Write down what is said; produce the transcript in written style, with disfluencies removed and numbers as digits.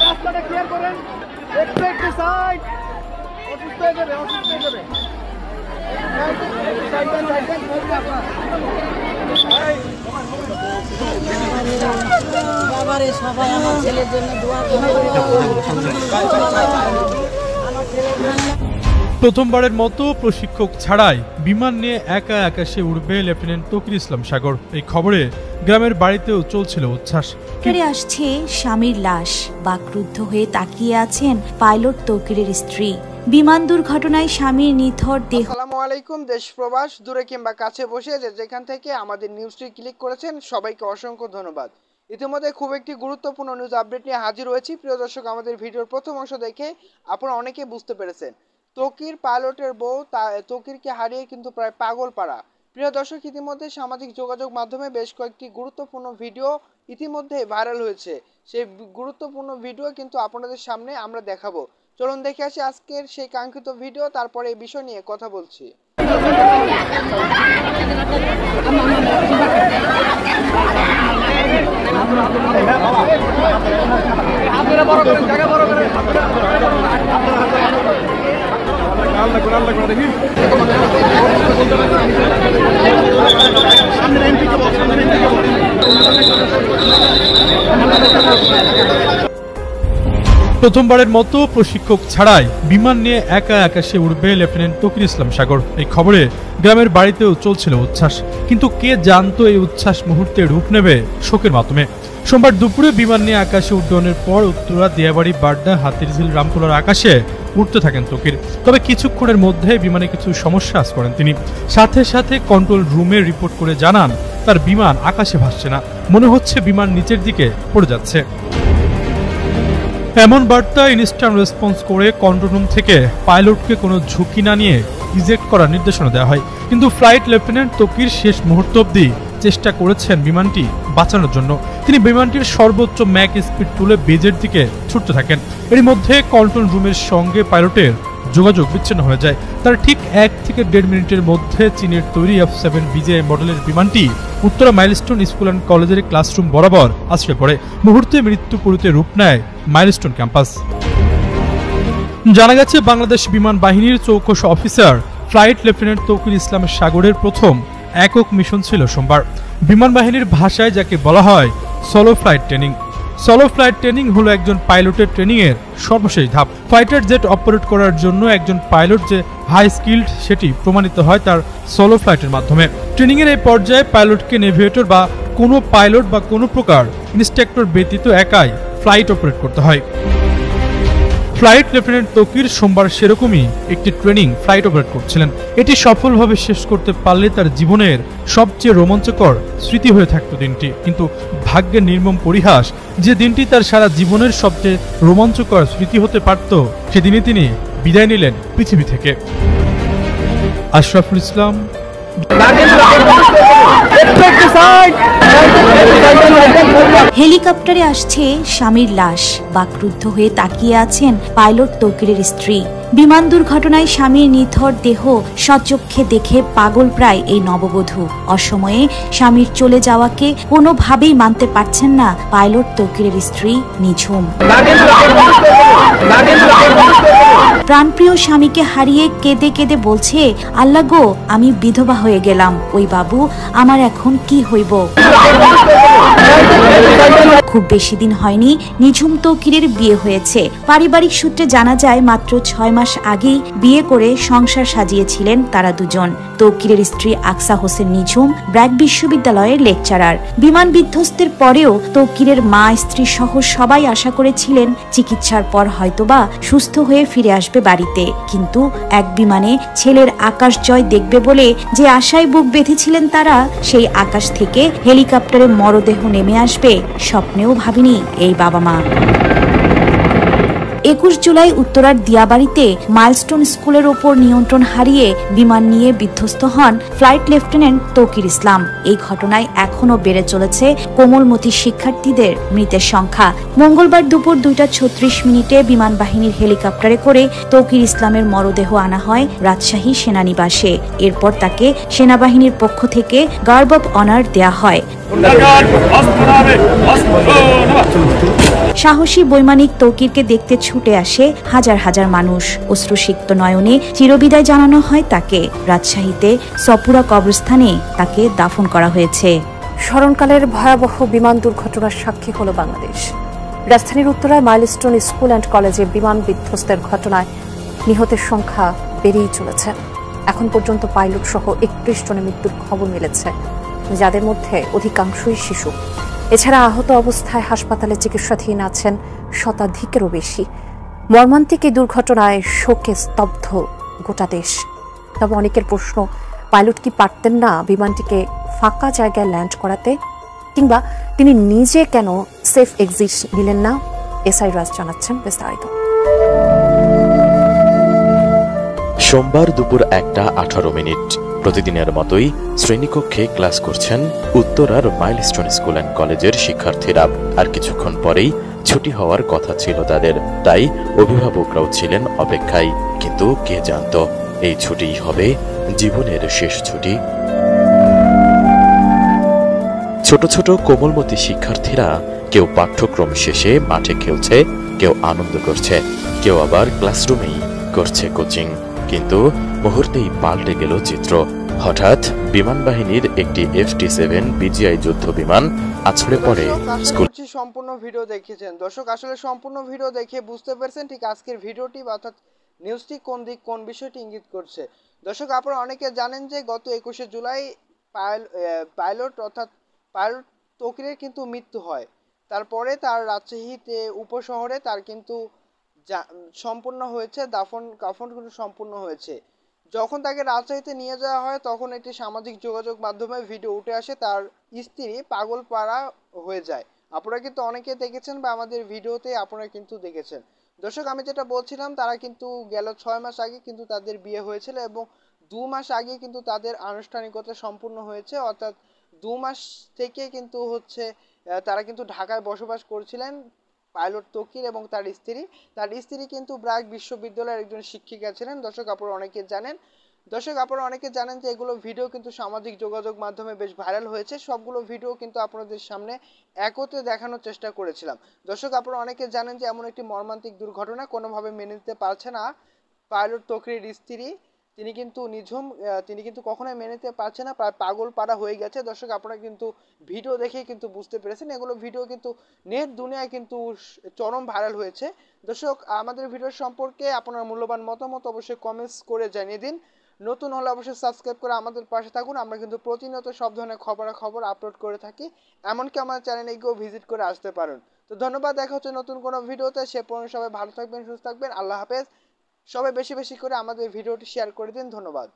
রাস্তাটা ক্লিয়ার করেন, একটু সাইড, অসুস্থ হয়ে যাবে, অসুস্থ হয়ে যাবে। সবাই আমার ছেলের জন্য দোয়া করবে। প্রথমবারের মতো প্রশিক্ষক ছাড়াই বিমান নিয়ে একা আকাশে উড়বে লেফটেন্যান্ট তৌকির ইসলাম সাগর। এই খবরে গ্রামের বাড়িতেও চলছিল উচ্ছ্বাস। ফিরে আসছে স্বামীর লাশ, বাকরুদ্ধ হয়ে তাকিয়ে আছেন পাইলট তৌকিরের স্ত্রী। বিমান দুর্ঘটনায় স্বামীর নিথর দেহ। আসসালামু আলাইকুম। দেশ প্রবাস দূরে কিংবা কাছে বসে যেখান থেকে আমাদের নিউজটি ক্লিক করেছেন সবাইকে অসংখ্য ধন্যবাদ। ইতিমধ্যে খুব একটি গুরুত্বপূর্ণ নিউজ আপডেট নিয়ে হাজির হয়েছি। প্রিয় দর্শক, আমাদের ভিডিওর প্রথম অংশ দেখে আপনারা অনেকে বুঝতে পেরেছেন তৌকির পাইলটের বউ তৌকিরকে হারিয়ে কিন্তু প্রায় পাগল পাড়া। প্রিয় দর্শক, ইতিমধ্যে সামাজিক যোগাযোগ মাধ্যমে বেশ কয়েকটি গুরুত্বপূর্ণ ভিডিও ইতিমধ্যে ভাইরাল হয়েছে। সেই গুরুত্বপূর্ণ ভিডিও কিন্তু আপনাদের সামনে আমরা দেখাবো। চলুন দেখে আসি আজকের সেই কাঙ্ক্ষিত ভিডিও, তারপরে এই বিষয় নিয়ে কথা বলছি। প্রথমবারের মতো প্রশিক্ষক ছাড়াই বিমান নিয়ে একা আকাশে উড়বে লেফটেন্যান্ট তৌকির ইসলাম সাগর। এই খবরে গ্রামের বাড়িতেও চলছিল উচ্ছ্বাস, কিন্তু কে জানতো এই উচ্ছ্বাস মুহূর্তে রূপ নেবে শোকের মাধ্যমে। সোমবার দুপুরে বিমান নিয়ে আকাশে উড্ডয়নের পর উত্তরা, দিয়াবাড়ি, বাড্ডা, হাতিরঝিল, রামপুরার আকাশে উঠতে থাকেন তৌকির। তবে কিছুক্ষণের মধ্যে বিমানে কিছু সমস্যা আজ করেন তিনি। সাথে সাথে কন্ট্রোল রুমে রিপোর্ট করে জানান তার বিমান আকাশে ভাসছে না, মনে হচ্ছে বিমান নিচের দিকে পড়ে যাচ্ছে। এমন বার্তা ইনস্ট্যান্ট রেসপন্স করে কন্ট্রোল রুম থেকে পাইলটকে কোনো ঝুঁকি না নিয়ে ইজেক্ট করার নির্দেশনা দেওয়া হয়। কিন্তু ফ্লাইট লেফটেন্যান্ট তৌকির শেষ মুহূর্ত অবধি চেষ্টা করেছেন বিমানটি বাঁচানোর জন্য। তিনি বিমানটির সর্বোচ্চ ম্যাক স্পিড তুলে বেজের দিকে ছুটতে থাকেন। এর মধ্যে কন্ট্রোল রুমের সঙ্গে পাইলটের যোগাযোগ বিচ্ছিন্ন হয়ে যায়। তার ঠিক 1 থেকে 1.5 মিনিটের মধ্যে চীনের তৈরি F7 BJ মডেলের বিমানটি উত্তরা মাইলস্টোন স্কুল অ্যান্ড কলেজের ক্লাসরুম বরাবর আছড়ে পড়ে। মুহূর্তে মৃত্যুপুরীতে রূপ নেয় মাইলস্টোন ক্যাম্পাস। জানা গেছে বাংলাদেশ বিমান বাহিনীর চৌকস অফিসার ফ্লাইট লেফটেন্যান্ট তৌকির ইসলাম সাগরের প্রথম একক মিশন ছিল সোমবার। বিমান বাহিনীর ভাষায় যাকে বলা হয় solo flight training. Solo flight training হলো একজন পাইলটের ট্রেনিং এর সর্বশেষ ধাপ। ফাইটার জেট অপারেট করার জন্য একজন পাইলট যে হাই স্কিল্ড সেটি প্রমাণিত হয় তার সোলো ফ্লাইটের মাধ্যমে। ট্রেনিং এর এই পর্যায়ে পাইলটকে নেভিগেটর বা কোনো পাইলট বা কোনো প্রকার ইনস্ট্রাক্টর ব্যতীত একাই ফ্লাইট অপারেট করতে হয়। ফ্লাইট লেফটেন্যান্ট তৌকির সোমবার সেরকমই একটি ট্রেনিং ফ্লাইট অপারেট করছিলেন। এটি সফলভাবে শেষ করতে পারলে তার জীবনের সবচেয়ে রোমাঞ্চকর স্মৃতি হয়ে থাকতো দিনটি। কিন্তু ভাগ্যের নির্মম পরিহাস, যে দিনটি তার সারা জীবনের সবচেয়ে রোমাঞ্চকর স্মৃতি হতে পারত, সেদিনই তিনি বিদায় নিলেন পৃথিবী থেকে। আশরাফুল ইসলাম। হেলিকপ্টারে আসছে স্বামীর লাশ, বাকরুদ্ধ হয়ে তাকিয়ে আছেন পাইলট তৌকিরের স্ত্রী। বিমান দুর্ঘটনায় স্বামীর নিথর দেহ সচক্ষে দেখে পাগল প্রায় এই নববধূ। অসময়ে স্বামীর চলে যাওয়াকে কোনোভাবেই মানতে পারছেন না পাইলট তৌকিরের স্ত্রী নিঝুম। প্রাণপ্রিয় স্বামীকে হারিয়ে কেঁদে কেঁদে বলছে, আল্লাহ গো, আমি বিধবা হয়ে গেলাম, ওই বাবু আমার এখন কি হইব। খুব বেশি দিন হয়নি নিঝুম তৌকিরের বিয়ে হয়েছে। পারিবারিক সূত্রে জানা যায় মাত্র 6 মাস আগেই বিয়ে করে সংসার সাজিয়েছিলেন তারা দুজন। তৌকিরের স্ত্রী আকসা হোসেন নিঝুম ব্র্যাক বিশ্ববিদ্যালয়ের লেকচারার। বিমান বিধ্বস্তের পরেও তৌকিরের মা, স্ত্রী সহ সবাই আশা করেছিলেন চিকিৎসার পর হয়তোবা সুস্থ হয়ে ফিরে আসবে বাড়িতে। কিন্তু এক বিমানে ছেলের আকাশ জয় দেখবে বলে যে আশায় বুক বেঁধেছিলেন তারা, সেই আকাশ থেকে হেলিকপ্টারে মরদেহ নেমে আসবে স্বপ্নেও ভাবেনি এই বাবা মা। 21 জুলাই উত্তরার দিয়াবাড়িতে মাইলস্টোন স্কুলের ওপর নিয়ন্ত্রণ হারিয়ে বিমান নিয়ে বিধ্বস্ত হন ফ্লাইট লেফটেন্যান্ট তৌকির ইসলাম। এই ঘটনায় এখনো বেড়ে চলেছে কোমলমতি শিক্ষার্থীদের মৃতের সংখ্যা। মঙ্গলবার দুপুর 2:36 বিমান বাহিনীর হেলিকপ্টারে করে তৌকির ইসলামের মরদেহ আনা হয় রাজশাহী সেনানিবাসে। এরপর তাকে সেনাবাহিনীর পক্ষ থেকে গার্ড অব অনার দেয়া হয়। সাহসী বৈমানিক তৌকিরকে দেখতে ছুটে আসে হাজার হাজার মানুষ। অশ্রুসিক্ত নয়নে চিরবিদায় জানানো হয় তাকে। রাজশাহীতে সপুরা কবরস্থানে তাকে দাফন করা হয়েছে। স্মরণকালের ভয়াবহ বিমান দুর্ঘটনার সাক্ষী হল বাংলাদেশ। রাজধানীর উত্তরায় মাইলস্টোন স্কুল অ্যান্ড কলেজে বিমান বিধ্বস্তের ঘটনায় নিহতের সংখ্যা বেড়েই চলেছে। এখন পর্যন্ত পাইলট সহ 31 জনের মৃত্যুর খবর মিলেছে, যাদের মধ্যে অধিকাংশই শিশু। এছাড়া আহত অবস্থায় হাসপাতালে চিকিৎসাধীন আছেন শতাধিকেরও বেশি। মর্মান্তিক এই দুর্ঘটনায় শোকে স্তব্ধ গোটা দেশ। তবে অনেকের প্রশ্ন, পাইলট কি পারতেন না বিমানটিকে ফাঁকা জায়গায় ল্যান্ড করাতে, কিংবা তিনি নিজে কেন সেফ এক্সিট নিলেন না? এসআই রাজ জানাচ্ছেন বিস্তারিত। সোমবার দুপুর 1:18 প্রতিদিনের মতোই শ্রেণীকক্ষে ক্লাস করছেন উত্তরার মাইলস্টোন স্কুল অ্যান্ড কলেজের শিক্ষার্থীরা। আর কিছুক্ষণ পরেই ছুটি হওয়ার কথা ছিল তাদের, তাই অভিভাবকরাও ছিলেন অপেক্ষায়। কিন্তু কে জানত এই ছুটিই হবে জীবনের শেষ ছুটি। ছোট ছোট কোমলমতি শিক্ষার্থীরা কেউ পাঠ্যক্রম শেষে মাঠে খেলছে, কেউ আনন্দ করছে, কেউ আবার ক্লাসরুমেই করছে কোচিং। কিন্তু মুহূর্তেই পাল্টে গেল চিত্র। হঠাৎ বিমান বাহিনীর একটি FT-7 বিজিআই যুদ্ধ বিমান আছড়ে পড়ে স্কুল। সম্পূর্ণ ভিডিও দেখেছেন দর্শক, আসলে সম্পূর্ণ ভিডিও দেখে বুঝতে পেরেছেন ঠিক আজকের ভিডিওটি অর্থাৎ নিউজটি কোন দিক কোন বিষয়টি ইঙ্গিত করছে। দর্শক, আপনারা অনেকে জানেন যে গত 21শে জুলাই পাইলট তৌকিরের কিন্তু মৃত্যু হয়। তারপরে তার রাজশাহীতে উপশহরে তার কিন্তু সম্পূর্ণ হয়েছে, কাফন কিন্তু সম্পূর্ণ হয়েছে। যখন তাকে রাজশাহীতে নিয়ে যাওয়া হয় তখন একটি সামাজিক যোগাযোগ মাধ্যমে ভিডিও উঠে আসে, তার স্ত্রী পাগল পাড়া হয়ে যায়। আপনারা কিন্তু অনেকে দেখেছেন বা আমাদের ভিডিওতে আপনারা কিন্তু দেখেছেন। দর্শক, আমি যেটা বলছিলাম, তারা কিন্তু গেল 6 মাস আগে কিন্তু তাদের বিয়ে হয়েছিল এবং 2 মাস আগে কিন্তু তাদের আনুষ্ঠানিকতা সম্পূর্ণ হয়েছে। অর্থাৎ 2 মাস থেকে কিন্তু তারা কিন্তু ঢাকায় বসবাস করছিলেন পাইলট তৌকির এবং তার স্ত্রী কিন্তু ব্র্যাক বিশ্ববিদ্যালয়ের একজন শিক্ষিকা ছিলেন। দর্শক, আপনারা অনেকে জানেন যে এগুলো ভিডিও কিন্তু সামাজিক যোগাযোগ মাধ্যমে বেশ ভাইরাল হয়েছে। সবগুলো ভিডিও কিন্তু আপনাদের সামনে একত্রে দেখানোর চেষ্টা করেছিলাম। দর্শক, আপনারা অনেকে জানেন যে এমন একটি মর্মান্তিক দুর্ঘটনা কোনোভাবে মেনে নিতে পারছে না পাইলট তৌকিরের স্ত্রী। তিনি কিন্তু কখনোই মেনে নিতে পারছে না, প্রায় পাগল পাড়া হয়ে গেছে। দর্শক, আপনারা কিন্তু ভিডিও দেখেই কিন্তু বুঝতে পেরেছেন, এগুলো ভিডিও কিন্তু নেট দুনিয়ায় কিন্তু চরম ভাইরাল হয়েছে। দর্শক, আমাদের ভিডিও সম্পর্কে আপনার মূল্যবান মতামত অবশ্যই কমেন্টস করে জানিয়ে দিন। নতুন হলে অবশ্যই সাবস্ক্রাইব করে আমাদের পাশে থাকুন। আমরা কিন্তু প্রতিনিয়ত সব ধরনের খবর আপলোড করে থাকি, এমনকি আমার চ্যানেলে গিয়েও ভিজিট করে আসতে পারেন। তো ধন্যবাদ, দেখা হচ্ছে নতুন কোনো ভিডিওতে। সে পর্যন্ত সবাই ভালো থাকবেন, সুস্থ থাকবেন। আল্লাহ হাফেজ। সবাই বেশি বেশি করে আমাদের ভিডিওটি শেয়ার করে দিন। ধন্যবাদ।